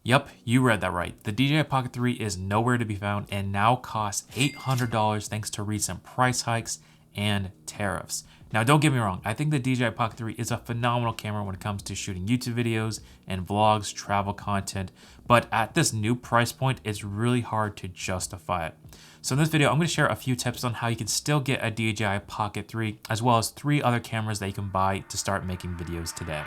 Yep, you read that right. The DJI Pocket 3 is nowhere to be found and now costs $800 thanks to recent price hikes and tariffs. Now, don't get me wrong, I think the DJI Pocket 3 is a phenomenal camera when it comes to shooting YouTube videos and vlogs, travel content, but at this new price point, it's really hard to justify it. So in this video, I'm going to share a few tips on how you can still get a DJI Pocket 3, as well as 3 other cameras that you can buy to start making videos today.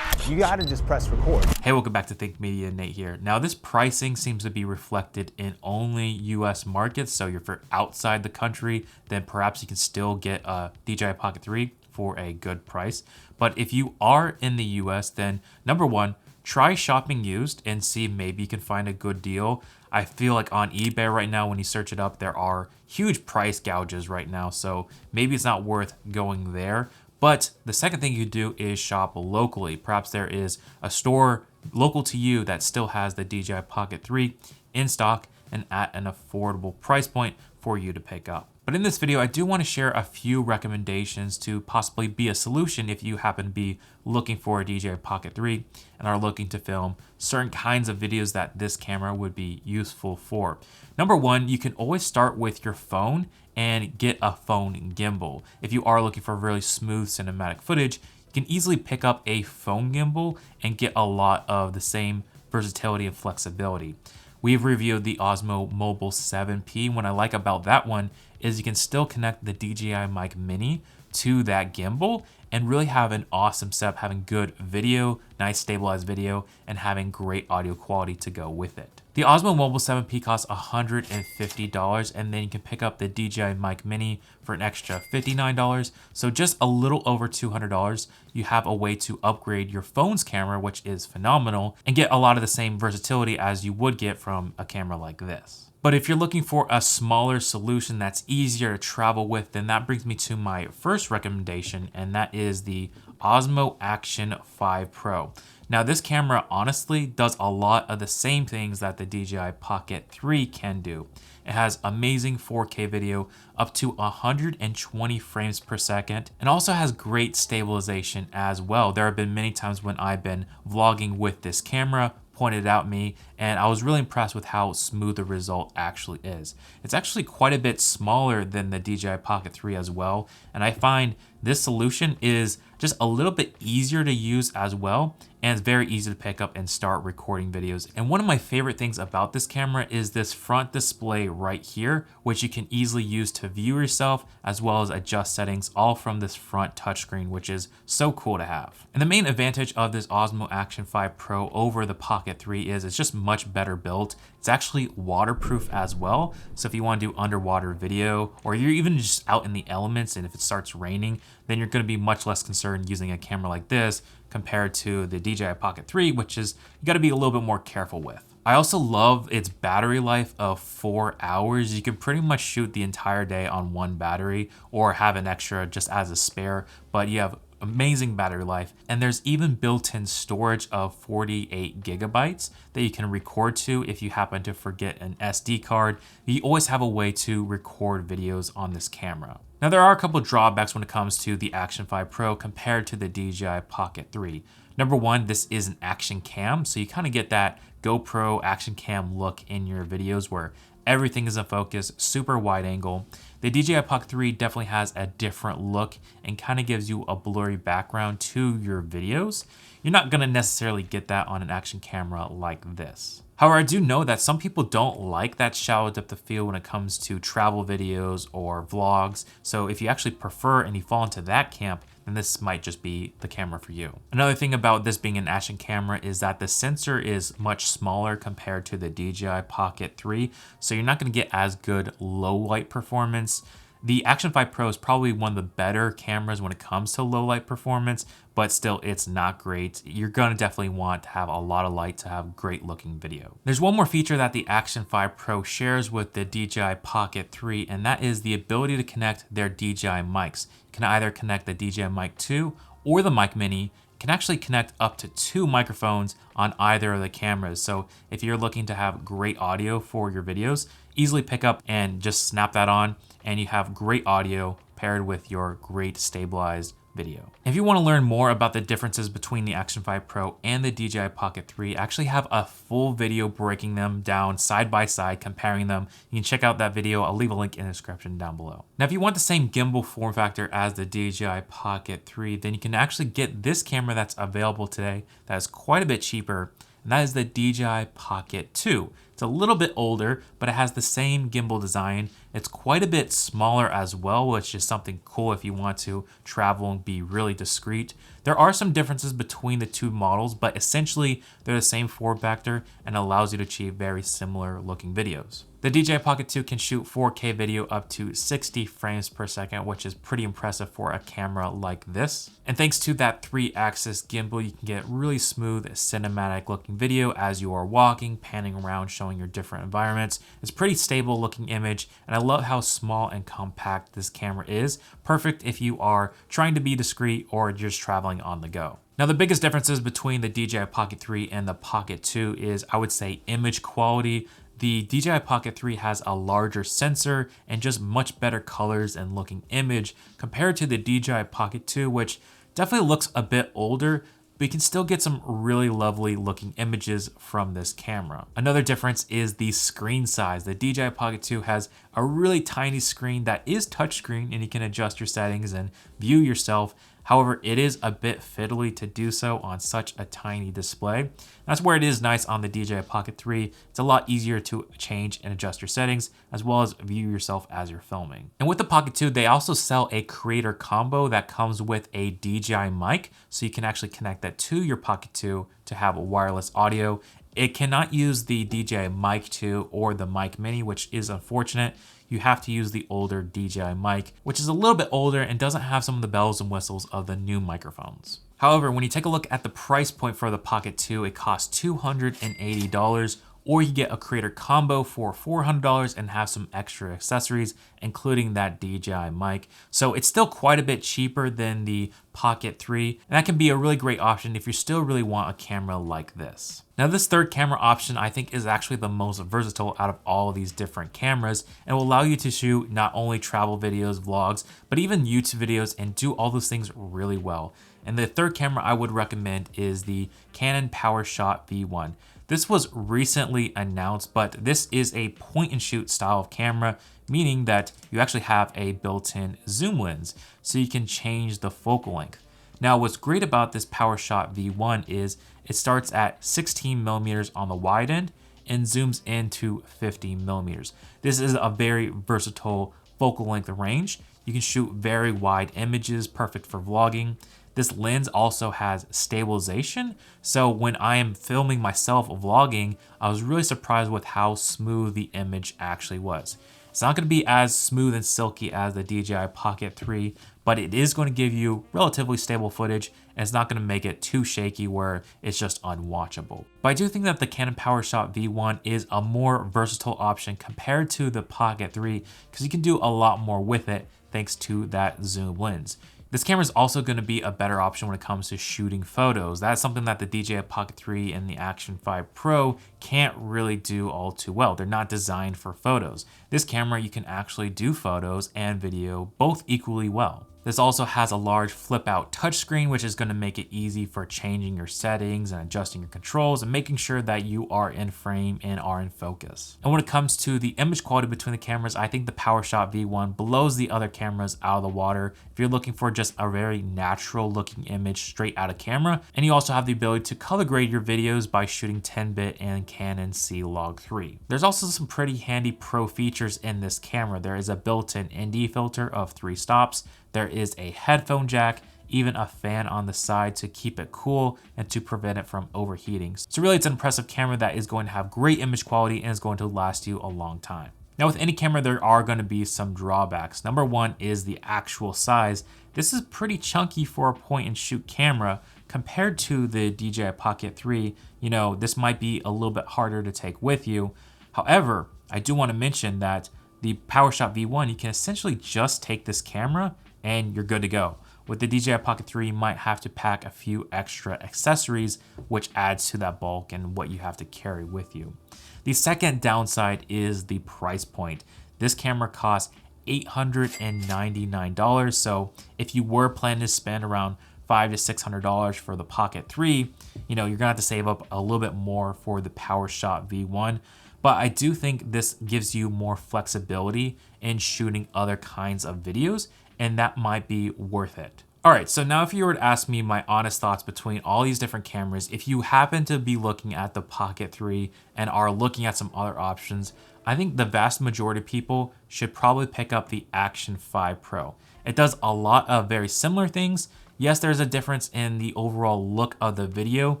You gotta just press record. Hey, welcome back to Think Media, Nate here. Now, this pricing seems to be reflected in only US markets, so if you're outside the country, then perhaps you can still get a DJI Pocket 3 for a good price. But if you are in the US, then number one, try shopping used and see maybe you can find a good deal. I feel like on eBay right now, when you search it up, there are huge price gouges right now, so maybe it's not worth going there. But the second thing you do is shop locally. Perhaps there is a store local to you that still has the DJI Pocket 3 in stock and at an affordable price point for you to pick up. But in this video, I do want to share a few recommendations to possibly be a solution if you happen to be looking for a DJI Pocket 3 and are looking to film certain kinds of videos that this camera would be useful for. Number one, you can always start with your phone and get a phone gimbal. If you are looking for really smooth cinematic footage, you can easily pick up a phone gimbal and get a lot of the same versatility and flexibility. We've reviewed the Osmo Mobile 7P. What I like about that one is you can still connect the DJI Mic Mini to that gimbal and really have an awesome setup, having good video, nice stabilized video, and having great audio quality to go with it. The Osmo Mobile 7P costs $150, and then you can pick up the DJI Mic Mini for an extra $59. So just a little over $200, you have a way to upgrade your phone's camera, which is phenomenal, and get a lot of the same versatility as you would get from a camera like this. But if you're looking for a smaller solution that's easier to travel with, then that brings me to my first recommendation, and that is the Osmo Action 5 Pro. Now, this camera honestly does a lot of the same things that the DJI Pocket 3 can do. It has amazing 4K video up to 120 frames per second and also has great stabilization as well. There have been many times when I've been vlogging with this camera, pointed out me, and I was really impressed with how smooth the result actually is. It's actually quite a bit smaller than the DJI Pocket 3 as well, and I find this solution is just a little bit easier to use as well, and it's very easy to pick up and start recording videos. And one of my favorite things about this camera is this front display right here, which you can easily use to view yourself as well as adjust settings all from this front touchscreen, which is so cool to have. And the main advantage of this Osmo Action 5 Pro over the Pocket 3 is it's just much better built. It's actually waterproof as well. So if you want to do underwater video, or you're even just out in the elements and if it starts raining, then you're going to be much less concerned using a camera like this compared to the DJI Pocket 3, which is you got to be a little bit more careful with. I also love its battery life of 4 hours. You can pretty much shoot the entire day on one battery or have an extra just as a spare, but you have amazing battery life, and there's even built-in storage of 48 gigabytes that you can record to if you happen to forget an SD card. You always have a way to record videos on this camera. Now, there are a couple of drawbacks when it comes to the Action 5 Pro compared to the DJI Pocket 3. Number one, this is an action cam, so you kind of get that GoPro action cam look in your videos where everything is in focus, super wide angle. The DJI Pocket 3 definitely has a different look and kind of gives you a blurry background to your videos. You're not going to necessarily get that on an action camera like this. However, I do know that some people don't like that shallow depth of field when it comes to travel videos or vlogs. So if you actually prefer and you fall into that camp, then this might just be the camera for you. Another thing about this being an action camera is that the sensor is much smaller compared to the DJI Pocket 3. So you're not going to get as good low light performance. The Action 5 Pro is probably one of the better cameras when it comes to low light performance, but still it's not great. You're gonna definitely want to have a lot of light to have great looking video. There's one more feature that the Action 5 Pro shares with the DJI Pocket 3, and that is the ability to connect their DJI mics. You can either connect the DJI Mic 2 or the Mic Mini. You can actually connect up to 2 microphones on either of the cameras. So if you're looking to have great audio for your videos, easily pick up and just snap that on, and you have great audio paired with your great stabilized video. If you want to learn more about the differences between the Action 5 Pro and the DJI Pocket 3, I actually have a full video breaking them down side by side, comparing them. You can check out that video. I'll leave a link in the description down below. Now, if you want the same gimbal form factor as the DJI Pocket 3, then you can actually get this camera that's available today that is quite a bit cheaper, and that is the DJI Pocket 2. It's a little bit older, but it has the same gimbal design. It's quite a bit smaller as well, which is something cool if you want to travel and be really discreet. There are some differences between the two models, but essentially they're the same form factor and allows you to achieve very similar looking videos. The DJI Pocket 2 can shoot 4K video up to 60 frames per second, which is pretty impressive for a camera like this. And thanks to that 3-axis gimbal, you can get really smooth cinematic looking video as you are walking, panning around, showing your different environments. It's pretty stable looking image, and I love how small and compact this camera is. Perfect if you are trying to be discreet or just traveling on the go. Now, the biggest differences between the DJI Pocket 3 and the Pocket 2 is, I would say, image quality. The DJI Pocket 3 has a larger sensor and just much better colors and looking image compared to the DJI Pocket 2, which definitely looks a bit older, but you can still get some really lovely looking images from this camera. Another difference is the screen size. The DJI Pocket 2 has a really tiny screen that is touchscreen, and you can adjust your settings and view yourself. However, it is a bit fiddly to do so on such a tiny display. That's where it is nice on the DJI Pocket 3. It's a lot easier to change and adjust your settings, as well as view yourself as you're filming. And with the Pocket 2, they also sell a creator combo that comes with a DJI mic, so you can actually connect that to your Pocket 2 to have a wireless audio. It cannot use the DJI Mic 2 or the Mic Mini, which is unfortunate. You have to use the older DJI mic, which is a little bit older and doesn't have some of the bells and whistles of the new microphones. However, when you take a look at the price point for the Pocket 2, it costs $280, or you get a creator combo for $400 and have some extra accessories, including that DJI mic. So it's still quite a bit cheaper than the Pocket 3, and that can be a really great option if you still really want a camera like this. Now, this third camera option I think is actually the most versatile out of all of these different cameras, and will allow you to shoot not only travel videos, vlogs, but even YouTube videos and do all those things really well. And the third camera I would recommend is the Canon PowerShot V1. This was recently announced, but this is a point and shoot style of camera, meaning that you actually have a built-in zoom lens, so you can change the focal length. Now, what's great about this PowerShot V1 is it starts at 16 millimeters on the wide end and zooms into 50 millimeters. This is a very versatile focal length range. You can shoot very wide images, perfect for vlogging. This lens also has stabilization, so when I am filming myself vlogging, I was really surprised with how smooth the image actually was. It's not going to be as smooth and silky as the DJI Pocket 3, but it is going to give you relatively stable footage, and it's not going to make it too shaky where it's just unwatchable. But I do think that the Canon PowerShot V1 is a more versatile option compared to the Pocket 3, because you can do a lot more with it thanks to that zoom lens. This camera is also going to be a better option when it comes to shooting photos. That's something that the DJI Pocket 3 and the Action 5 Pro can't really do all too well. They're not designed for photos. This camera, you can actually do photos and video both equally well. This also has a large flip out touchscreen, which is going to make it easy for changing your settings and adjusting your controls and making sure that you are in frame and are in focus. And when it comes to the image quality between the cameras, I think the PowerShot V1 blows the other cameras out of the water if you're looking for just a very natural looking image straight out of camera. And you also have the ability to color grade your videos by shooting 10-bit and Canon C-Log3. There's also some pretty handy pro features in this camera. There is a built-in ND filter of 3 stops. There is a headphone jack, even a fan on the side to keep it cool and to prevent it from overheating. So really, it's an impressive camera that is going to have great image quality and is going to last you a long time. Now, with any camera, there are going to be some drawbacks. Number one is the actual size. This is pretty chunky for a point and shoot camera compared to the DJI Pocket 3. You know, this might be a little bit harder to take with you. However, I do want to mention that the PowerShot V1, you can essentially just take this camera and you're good to go. With the DJI Pocket 3, you might have to pack a few extra accessories, which adds to that bulk and what you have to carry with you. The second downside is the price point. This camera costs $899. So if you were planning to spend around $500 to $600 for the Pocket 3, you're gonna have to save up a little bit more for the PowerShot V1. But I do think this gives you more flexibility in shooting other kinds of videos, and that might be worth it. All right, so now if you were to ask me my honest thoughts between all these different cameras, if you happen to be looking at the Pocket 3 and are looking at some other options, I think the vast majority of people should probably pick up the Action 5 Pro. It does a lot of very similar things. Yes, there's a difference in the overall look of the video,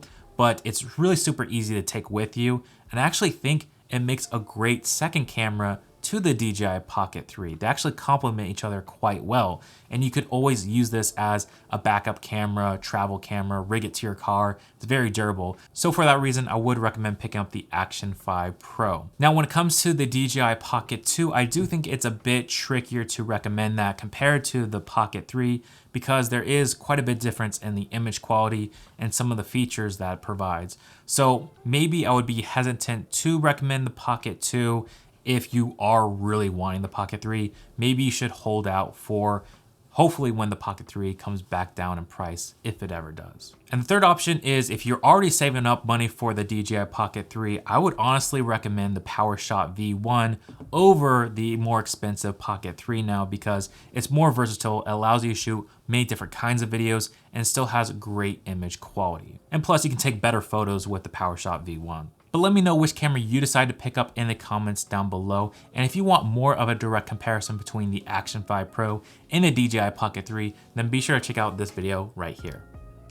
but it's really super easy to take with you. And I actually think it makes a great second camera to the DJI Pocket 3. They actually complement each other quite well. And you could always use this as a backup camera, travel camera, rig it to your car. It's very durable. So for that reason, I would recommend picking up the Action 5 Pro. Now, when it comes to the DJI Pocket 2, I do think it's a bit trickier to recommend that compared to the Pocket 3 because there is quite a bit difference in the image quality and some of the features that it provides. So maybe I would be hesitant to recommend the Pocket 2 if you are really wanting the Pocket 3. Maybe you should hold out for hopefully when the Pocket 3 comes back down in price, if it ever does. And the third option is if you're already saving up money for the DJI Pocket 3, I would honestly recommend the PowerShot V1 over the more expensive Pocket 3 now because it's more versatile. It allows you to shoot many different kinds of videos and still has great image quality. And plus you can take better photos with the PowerShot V1. But let me know which camera you decide to pick up in the comments down below. And if you want more of a direct comparison between the Action 5 Pro and the DJI Pocket 3, then be sure to check out this video right here.